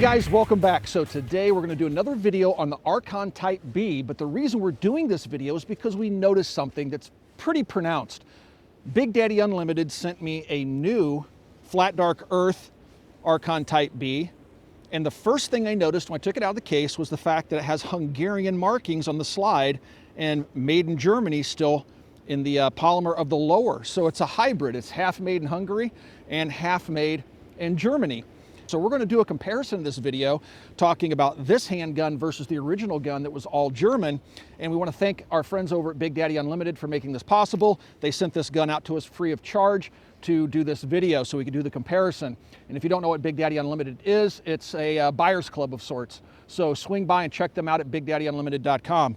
Hey guys, welcome back. So today we're going to do another video on the Archon Type B, but the reason we're doing this video is because we noticed something that's pretty pronounced. Big Daddy Unlimited sent me a new flat dark earth Archon Type B, and the first thing I noticed when I took it out of the case was the fact that it has Hungarian markings on the slide and made in Germany still in the polymer of the lower. So it's a hybrid. It's half made in Hungary and half made in Germany. So we're going to do a comparison in this video talking about this handgun versus the original gun that was all German. And we want to thank our friends over at Big Daddy Unlimited for making this possible. They sent this gun out to us free of charge to do this video so we could do the comparison. And if you don't know what Big Daddy Unlimited is, it's a buyer's club of sorts. So swing by and check them out at BigDaddyUnlimited.com.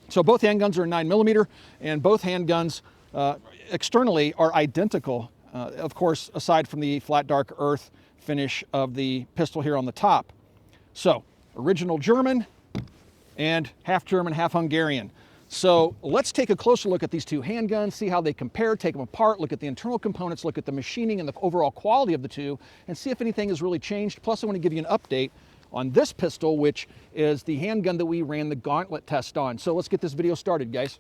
So both handguns are 9mm, and both handguns externally are identical, of course, aside from the flat dark earth finish of the pistol here on the top. So original German and half German, half Hungarian. So let's take a closer look at these two handguns, see how they compare, take them apart, look at the internal components, look at the machining and the overall quality of the two, and see if anything has really changed. Plus I want to give you an update on this pistol, which is the handgun that we ran the gauntlet test on. So let's get this video started, guys.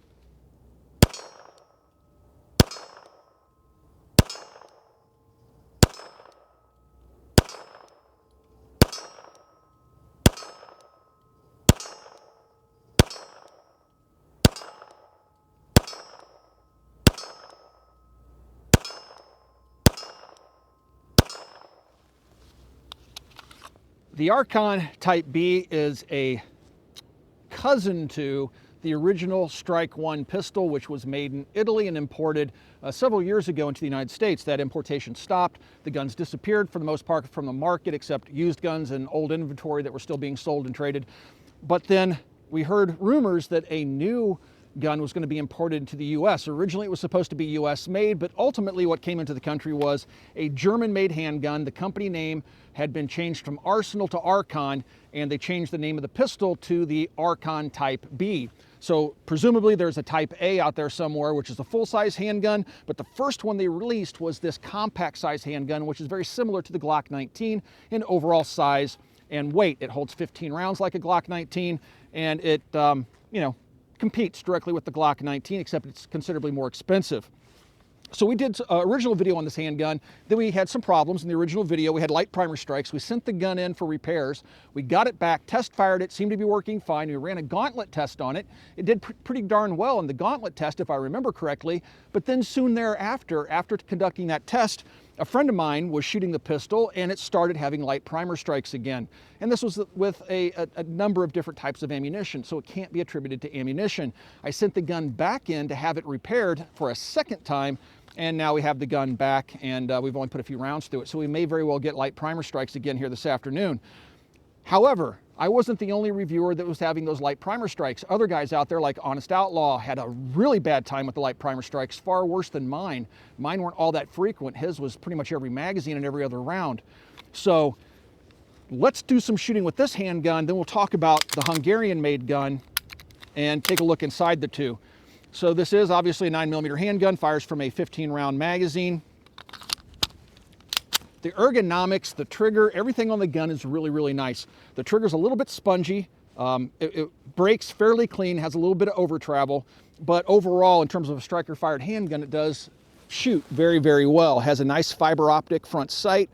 The Archon Type B is a cousin to the original Strike 1 pistol, which was made in Italy and imported several years ago into the United States. That importation stopped. The guns disappeared for the most part from the market, except used guns and old inventory that were still being sold and traded. But then we heard rumors that a new gun was going to be imported into the US. Originally it was supposed to be US made, but ultimately what came into the country was a German made handgun. The company name had been changed from Arsenal to Archon, and they changed the name of the pistol to the Archon Type B. So presumably there's a Type A out there somewhere, which is a full-size handgun, but the first one they released was this compact size handgun, which is very similar to the Glock 19 in overall size and weight. It holds 15 rounds like a Glock 19, and it, competes directly with the Glock 19, except it's considerably more expensive. So we did an original video on this handgun. Then we had some problems in the original video. We had light primer strikes. We sent the gun in for repairs. We got it back, test fired it, seemed to be working fine. We ran a gauntlet test on it. It did pretty darn well in the gauntlet test, if I remember correctly. But then soon thereafter, after conducting that test, a friend of mine was shooting the pistol and it started having light primer strikes again. And this was with a number of different types of ammunition, so it can't be attributed to ammunition. I sent the gun back in to have it repaired for a second time, and now we have the gun back, and we've only put a few rounds through it. So we may very well get light primer strikes again here this afternoon. However, I wasn't the only reviewer that was having those light primer strikes. Other guys out there like Honest Outlaw had a really bad time with the light primer strikes, far worse than mine. Mine weren't all that frequent. His was pretty much every magazine and every other round. So let's do some shooting with this handgun, then we'll talk about the Hungarian made gun and take a look inside the two. So this is obviously a 9mm handgun, fires from a 15-round magazine. The ergonomics, the trigger, everything on the gun is really, really nice. The trigger's a little bit spongy. It breaks fairly clean, has a little bit of over travel, but overall, in terms of a striker-fired handgun, it does shoot very, very well. Has a nice fiber optic front sight.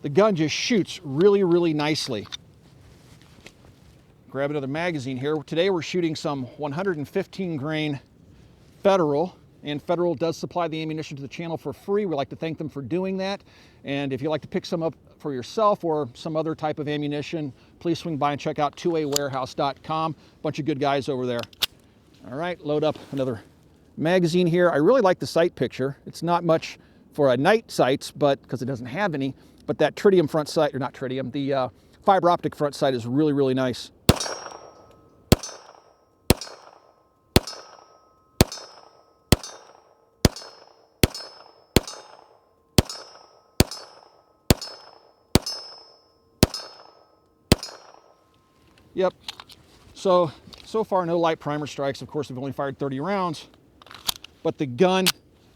The gun just shoots really, really nicely. Grab another magazine here. Today we're shooting some 115 grain Federal, and Federal does supply the ammunition to the channel for free. We'd like to thank them for doing that. And if you'd like to pick some up for yourself or some other type of ammunition, please swing by and check out 2awarehouse.com. Bunch of good guys over there. All right, load up another magazine here. I really like the sight picture. It's not much for a night sights, but because it doesn't have any, but that tritium front sight, or not tritium, the fiber optic front sight is really, really nice. Yep. So far no light primer strikes. Of course, we've only fired 30 rounds, but the gun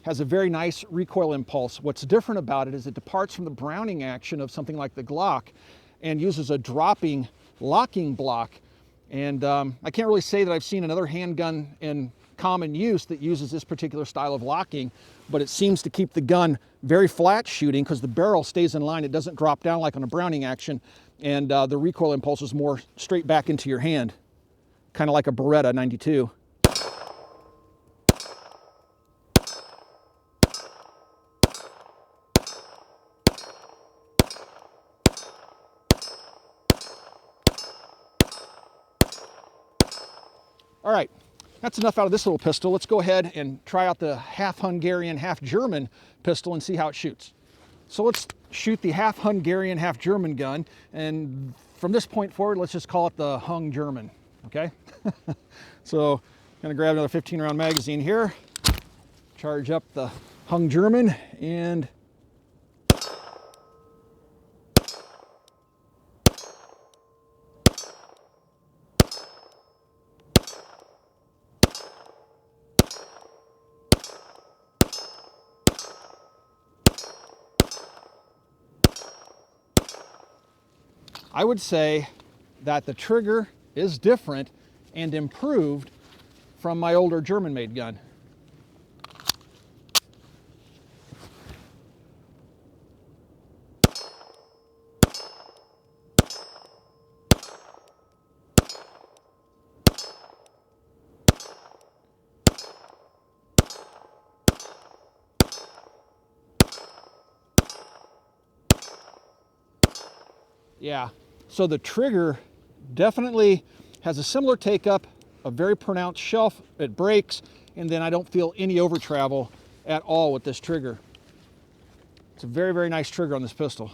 has a very nice recoil impulse. What's different about it is it departs from the Browning action of something like the Glock and uses a dropping locking block. And I can't really say that I've seen another handgun in common use that uses this particular style of locking, but it seems to keep the gun very flat shooting because the barrel stays in line. It doesn't drop down like on a Browning action, and the recoil impulse is more straight back into your hand, kind of like a Beretta 92. All right, that's enough out of this little pistol. Let's go ahead and try out the half Hungarian, half German pistol and see how it shoots. So let's shoot the half Hungarian, half German gun. And from this point forward, let's just call it the Hung German, okay? So I'm gonna grab another 15-round magazine here, charge up the Hung German, and I would say that the trigger is different and improved from my older German-made gun. Yeah, so the trigger definitely has a similar take-up, a very pronounced shelf, it breaks, and then I don't feel any over travel at all with this trigger. It's a very, very nice trigger on this pistol.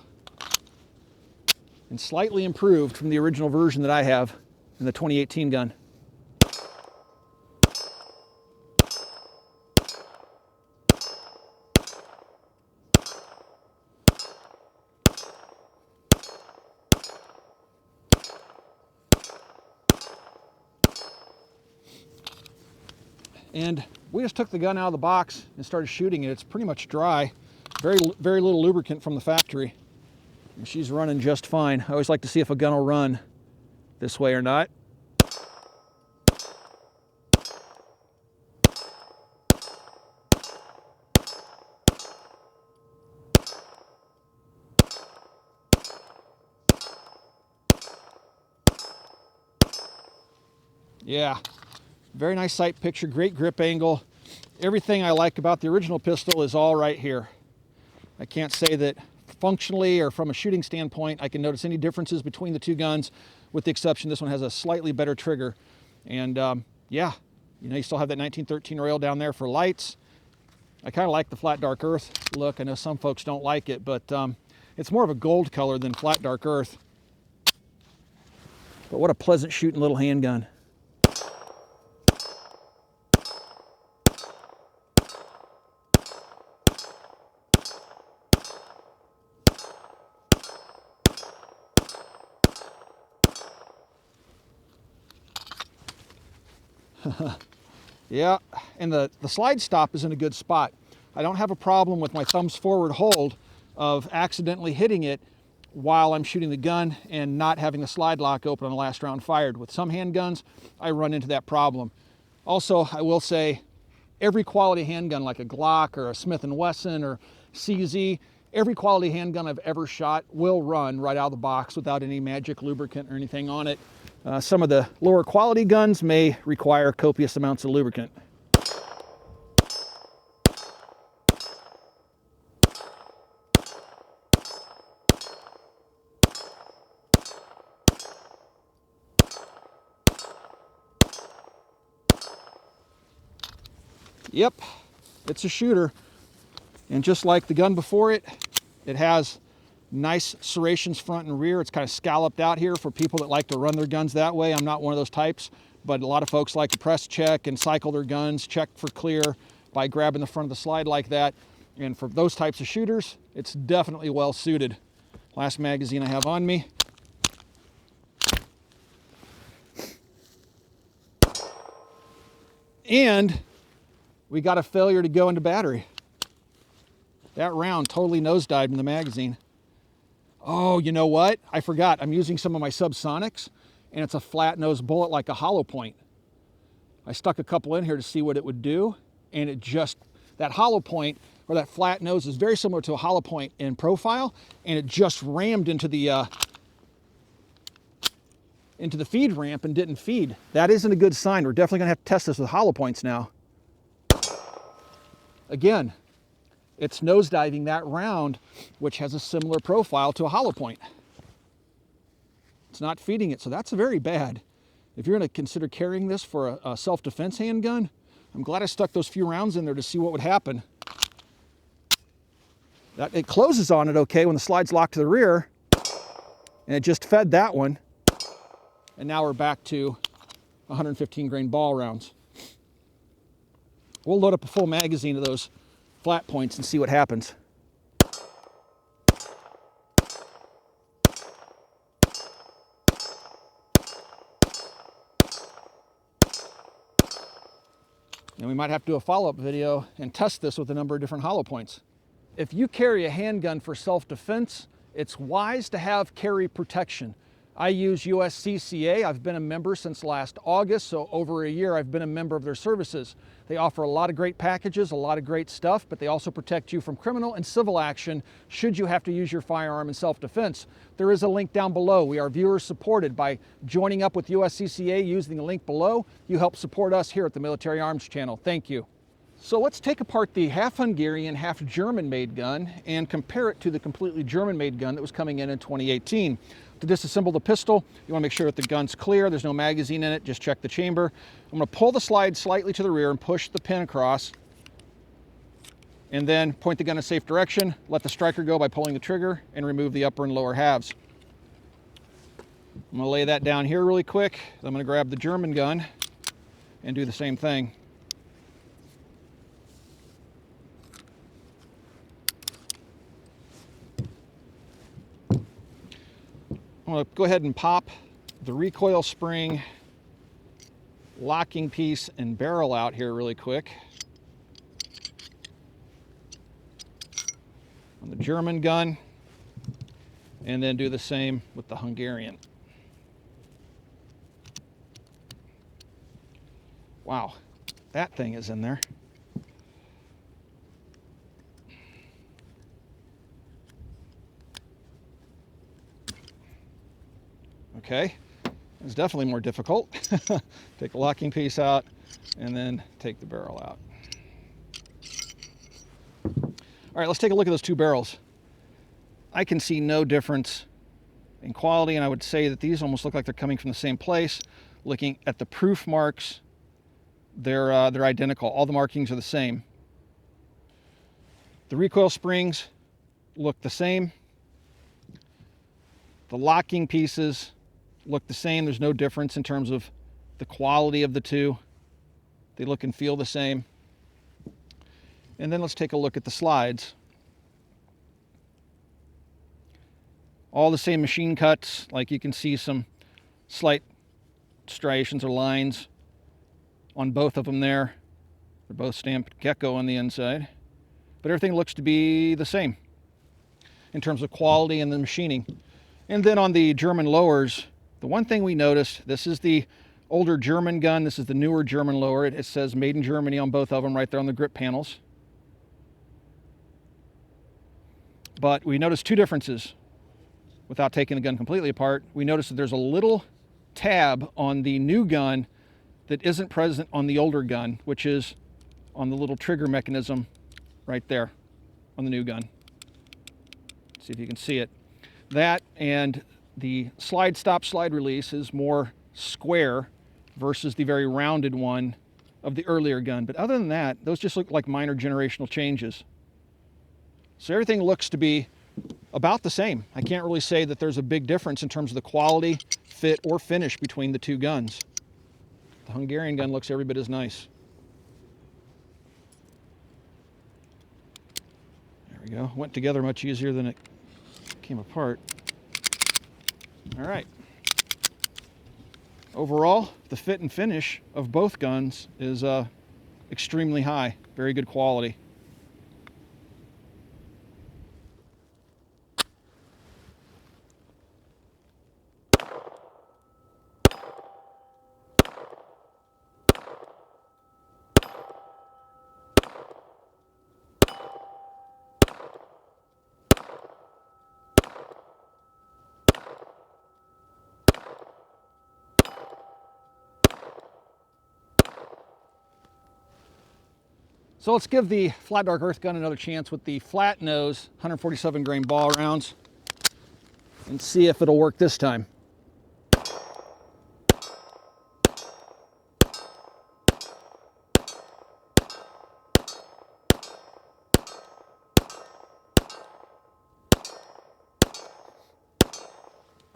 And slightly improved from the original version that I have in the 2018 gun. And we just took the gun out of the box and started shooting it. It's pretty much dry, very little lubricant from the factory. And she's running just fine. I always like to see if a gun will run this way or not. Yeah. Very nice sight picture, great grip angle. Everything I like about the original pistol is all right here. I can't say that functionally or from a shooting standpoint I can notice any differences between the two guns, with the exception this one has a slightly better trigger. And yeah, you know, you still have that 1913 rail down there for lights. I kind of like the flat dark earth look. I know some folks don't like it, but it's more of a gold color than flat dark earth. But what a pleasant shooting little handgun. Yeah, and the slide stop is in a good spot. I don't have a problem with my thumbs forward hold of accidentally hitting it while I'm shooting the gun and not having the slide lock open on the last round fired. With some handguns, I run into that problem. Also, I will say, every quality handgun like a Glock or a Smith & Wesson or CZ, every quality handgun I've ever shot will run right out of the box without any magic lubricant or anything on it. Some of the lower quality guns may require copious amounts of lubricant. Yep, it's a shooter. And just like the gun before it, it has nice serrations front and rear. It's kind of scalloped out here for people that like to run their guns that way. I'm not one of those types, but a lot of folks like to press check and cycle their guns, check for clear by grabbing the front of the slide like that. And for those types of shooters, it's definitely well suited. Last magazine I have on me. And we got a failure to go into battery. That round totally nosedived in the magazine. Oh, you know what? I forgot. I'm using some of my subsonics, and it's a flat-nosed bullet like a hollow point. I stuck a couple in here to see what it would do, and it just, that hollow point, or that flat nose, is very similar to a hollow point in profile, and it just rammed into the feed ramp and didn't feed. That isn't a good sign. We're definitely gonna have to test this with hollow points now. Again, it's nosediving that round, which has a similar profile to a hollow point. It's not feeding it, so that's very bad. If you're gonna consider carrying this for a self-defense handgun, I'm glad I stuck those few rounds in there to see what would happen. It closes on it okay when the slide's locked to the rear, and it just fed that one. And now we're back to 115 grain ball rounds. We'll load up a full magazine of those flat points and see what happens. And we might have to do a follow-up video and test this with a number of different hollow points. If you carry a handgun for self-defense, it's wise to have carry protection. I use USCCA. I've been a member since last August, so over a year I've been a member of their services. They offer a lot of great packages, a lot of great stuff, but they also protect you from criminal and civil action should you have to use your firearm in self-defense. There is a link down below. We are viewer supported. By joining up with USCCA using the link below, you help support us here at the Military Arms Channel. Thank you. So let's take apart the half Hungarian, half German-made gun and compare it to the completely German-made gun that was coming in 2018. To disassemble the pistol, you want to make sure that the gun's clear, there's no magazine in it, just check the chamber. I'm going to pull the slide slightly to the rear and push the pin across, and then point the gun in a safe direction, let the striker go by pulling the trigger, and remove the upper and lower halves. I'm going to lay that down here really quick. I'm going to grab the German gun and do the same thing. I'm going to go ahead and pop the recoil spring, locking piece, and barrel out here really quick on the German gun, and then do the same with the Hungarian. Wow, that thing is in there. Okay, it's definitely more difficult. Take the locking piece out and then take the barrel out. All right, let's take a look at those two barrels. I can see no difference in quality, and I would say that these almost look like they're coming from the same place. Looking at the proof marks, they're identical. All the markings are the same. The recoil springs look the same. The locking pieces look the same. There's no difference in terms of the quality of the two. They look and feel the same. And then let's take a look at the slides. All the same machine cuts, like you can see some slight striations or lines on both of them there. They're both stamped Gecko on the inside. But everything looks to be the same in terms of quality and the machining. And then on the German lowers, the one thing we noticed, this is the older German gun, this is the newer German lower. It says made in Germany on both of them right there on the grip panels. But we noticed two differences without taking the gun completely apart. We noticed that there's a little tab on the new gun that isn't present on the older gun, which is on the little trigger mechanism right there on the new gun. See if you can see it. That and the slide stop, slide release is more square versus the very rounded one of the earlier gun. But other than that, those just look like minor generational changes. So everything looks to be about the same. I can't really say that there's a big difference in terms of the quality, fit, or finish between the two guns. The Hungarian gun looks every bit as nice. There we go. Went together much easier than it came apart. All right. Overall, the fit and finish of both guns is extremely high. Very good quality. So let's give the flat dark earth gun another chance with the flat nose 147 grain ball rounds and see if it'll work this time.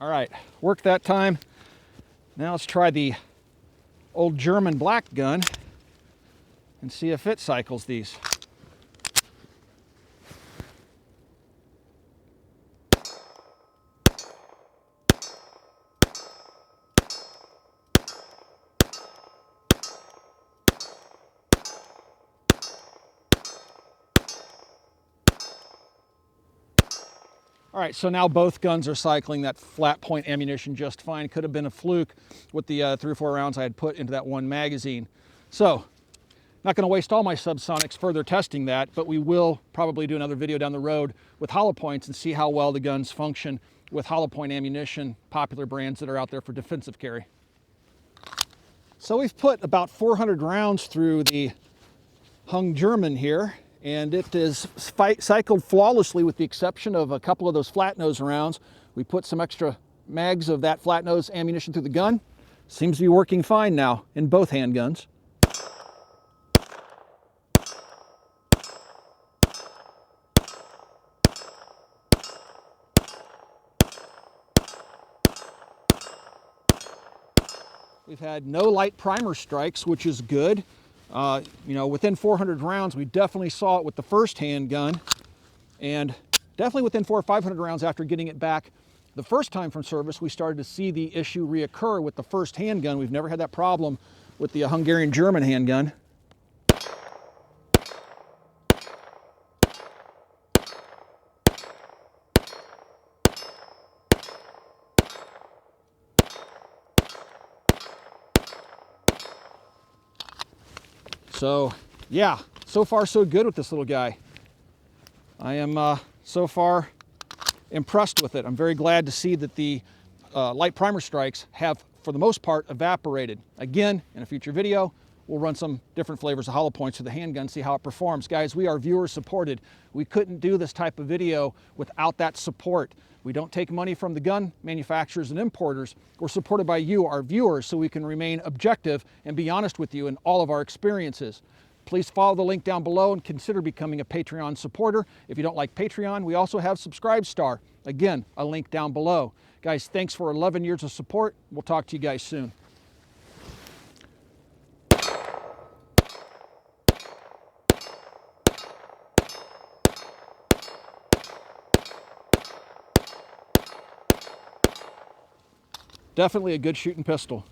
All right, worked that time. Now let's try the old German black gun and see if it cycles these. All right, so now both guns are cycling that flat point ammunition just fine. Could have been a fluke with the 3 or 4 rounds I had put into that one magazine. So, not going to waste all my subsonics further testing that, but we will probably do another video down the road with hollow points and see how well the guns function with hollow point ammunition, popular brands that are out there for defensive carry. So we've put about 400 rounds through the Hung German here, and it is cycled flawlessly with the exception of a couple of those flat nose rounds. We put some extra mags of that flat nose ammunition through the gun. Seems to be working fine now in both handguns. We've had no light primer strikes, which is good. You know, within 400 rounds, we definitely saw it with the first handgun, and definitely within 400 or 500 rounds after getting it back the first time from service, we started to see the issue reoccur with the first handgun. We've never had that problem with the Hungarian German handgun. So yeah, so far so good with this little guy. I am so far impressed with it. I'm very glad to see that the light primer strikes have, for the most part, evaporated. Again, in a future video, we'll run some different flavors of hollow points for the handgun, see how it performs. Guys, we are viewer supported. We couldn't do this type of video without that support. We don't take money from the gun manufacturers and importers. We're supported by you, our viewers, so we can remain objective and be honest with you in all of our experiences. Please follow the link down below and consider becoming a Patreon supporter. If you don't like Patreon, we also have Subscribestar. Again, a link down below. Guys, thanks for 11 years of support. We'll talk to you guys soon. Definitely a good shooting pistol.